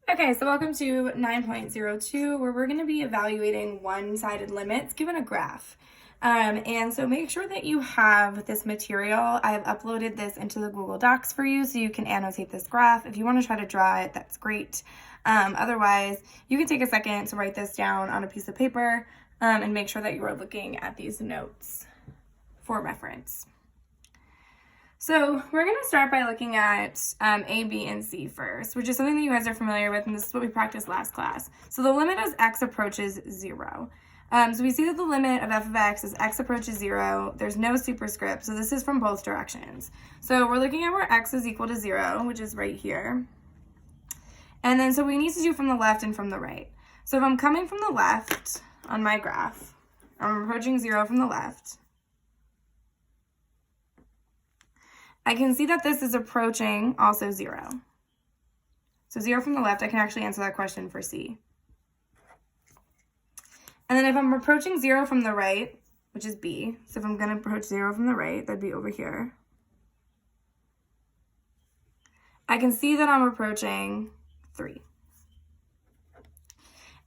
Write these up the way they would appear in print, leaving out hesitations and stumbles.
Okay, so welcome to 9.02, where we're going to be evaluating one-sided limits given a graph. And so make sure that you have this material. I have uploaded this into the Google Docs for you so you can annotate this graph. If you want to try to draw it, that's great. Otherwise, you can take a second to write this down on a piece of paper and make sure that you are looking at these notes for reference. So we're going to start by looking at A, B, and C first, which is something that you guys are familiar with, and this is what we practiced last class. So the limit as x approaches 0. So we see that the limit of f of x as x approaches 0. There's no superscript, so this is from both directions. So we're looking at where x is equal to 0, which is right here. And then so we need to do from the left and from the right. So if I'm coming from the left on my graph, I'm approaching 0 from the left. I can see that this is approaching also 0. So 0 from the left, I can actually answer that question for C. And then if I'm approaching 0 from the right, which is B, so if I'm going to approach 0 from the right, that'd be over here. I can see that I'm approaching 3.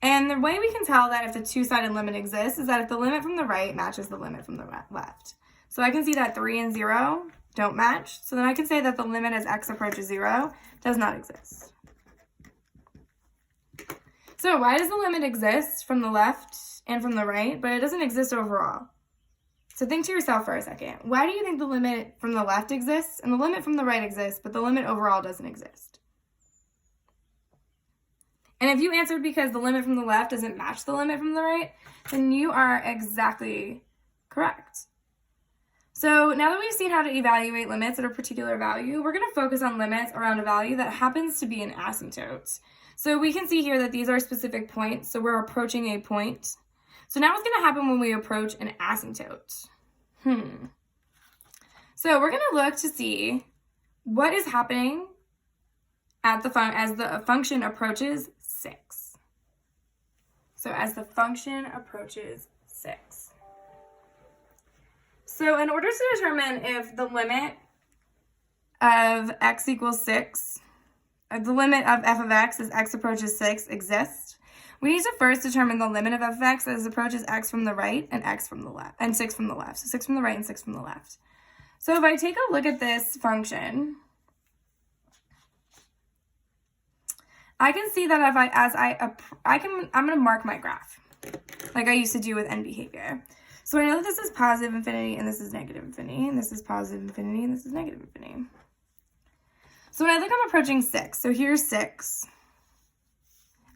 And the way we can tell that if the two-sided limit exists is that if the limit from the right matches the limit from the left. So I can see that 3 and 0 don't match. So then I can say that the limit as x approaches 0 does not exist. So why does the limit exist from the left and from the right, but it doesn't exist overall? So think to yourself for a second. Why do you think the limit from the left exists and the limit from the right exists, but the limit overall doesn't exist? And if you answered because the limit from the left doesn't match the limit from the right, then you are exactly correct. So now that we've seen how to evaluate limits at a particular value, we're going to focus on limits around a value that happens to be an asymptote. So we can see here that these are specific points, so we're approaching a point. So now what's going to happen when we approach an asymptote? So we're going to look to see what is happening at as the function approaches 6. So as the function approaches 6. So in order to determine if the limit of x equals 6, the limit of f of x as x approaches 6 exists, we need to first determine the limit of f of x as approaches x from the right and x from the left, and 6 from the left. So 6 from the right and 6 from the left. So if I take a look at this function, I can see that I'm going to mark my graph like I used to do with end behavior. So I know that this is positive infinity and this is negative infinity, and this is positive infinity and this is negative infinity. So when I look, I'm approaching 6. So here's 6.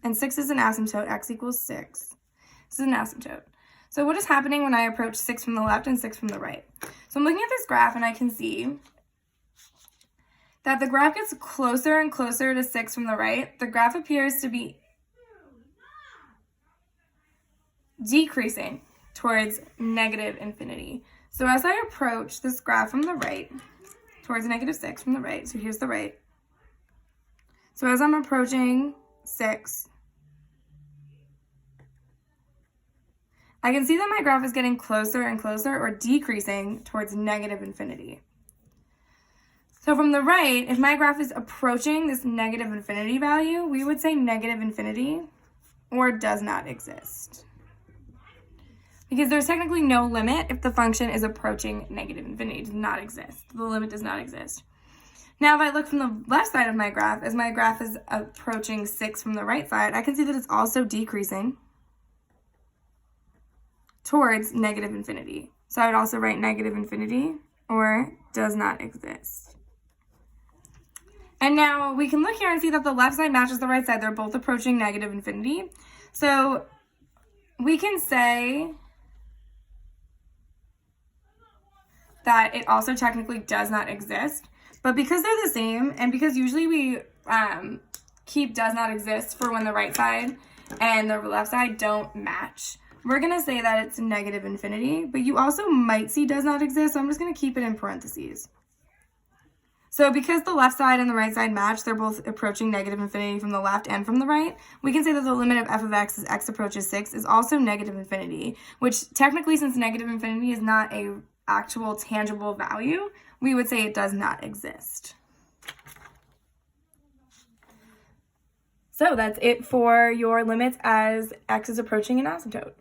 And 6 is an asymptote, x equals 6. This is an asymptote. So what is happening when I approach 6 from the left and 6 from the right? So I'm looking at this graph and I can see that the graph gets closer and closer to 6 from the right. The graph appears to be decreasing towards negative infinity. So as I approach this graph from the right, towards negative 6 from the right, so here's the right. So as I'm approaching 6, I can see that my graph is getting closer and closer or decreasing towards negative infinity. So from the right, if my graph is approaching this negative infinity value, we would say negative infinity or does not exist. Because there's technically no limit if the function is approaching negative infinity. It does not exist. The limit does not exist. Now, if I look from the left side of my graph, as my graph is approaching 6 from the right side, I can see that it's also decreasing towards negative infinity. So I would also write negative infinity or does not exist. And now we can look here and see that the left side matches the right side. They're both approaching negative infinity. So we can say that it also technically does not exist. But because they're the same, and because usually we keep does not exist for when the right side and the left side don't match, we're going to say that it's negative infinity. But you also might see does not exist, so I'm just going to keep it in parentheses. So because the left side and the right side match, they're both approaching negative infinity from the left and from the right, we can say that the limit of f of x as x approaches 6 is also negative infinity, which technically, since negative infinity is not a actual tangible value, we would say it does not exist. So that's it for your limits as x is approaching an asymptote.